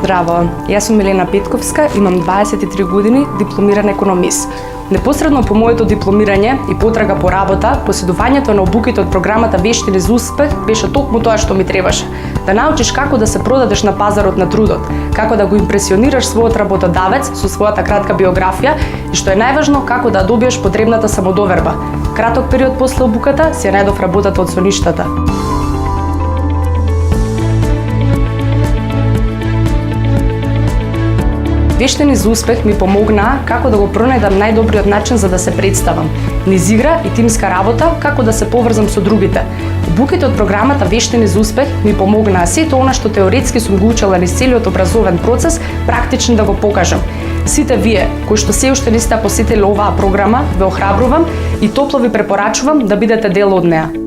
Здраво, јас сум Милена Петковска, имам 23 години, дипломиран економист. Непосредно по моето дипломирање и потрага по работа, поседувањето на обуките од програмата Вештини за успех беше токму тоа што ми требаше. Да научиш како да се продадеш на пазарот на трудот, како да го импресионираш својот работодавец со својата кратка биографија и што е најважно, како да добиеш потребната самодоверба. Краток период после обуката си најдов работата од соништата. Вештини за успех ми помогнаа како да го пронајдам најдобриот начин за да се представам, низ игра и тимска работа, како да се поврзам со другите. Обуките од програмата Вештини за успех ми помогнаа сето она што теоретски сум го учела низ целиот образовен процес, практично да го покажам. Сите вие кои што се уште не сте посетиле оваа програма, ве охрабрувам и топло ви препорачувам да бидете дел од неа.